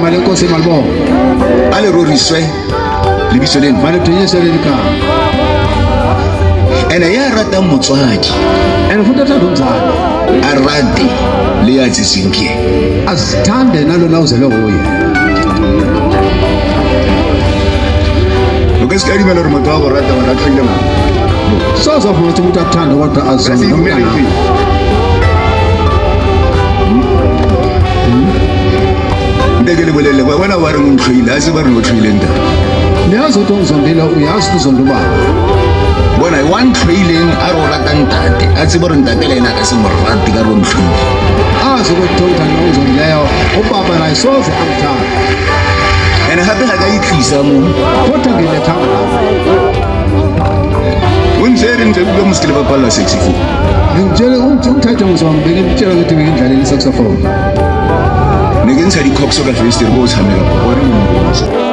igama lenkosi emalibonga ale roriswe lebitso leno mane dunyiswe leli gama ene ya rata motswadi and futhi athanda umzali a rate le ya tsitsweng ke azithande nalona uzelwe nguye o ka se ka dimela gore motho wa go rata gore a tlile mo soza funa ukuthi umuntu akuthande kodwa azone nomntana ndeke le bolele bona ba re ntlhoile a se ba re no tlhoile nta niyazi ukuthi ongizondile uyazi uzonda ubaba bona one trailing a ro rata ntate a tsebe re ntate le ena ka se mo rate ka ro ntlhoile azi ukuthi uthanda ongizondileyo ubaba naye soze amthanda ene gape ga ka itlisa mo kodwa ngilethanga unzere nje kulo muskile baphala saxophone ngitshele umthetho ngizongibeka ngitshela ukuthi ngidlalela isaxophone ngenza di cox ka festival bo tshamela bo re mo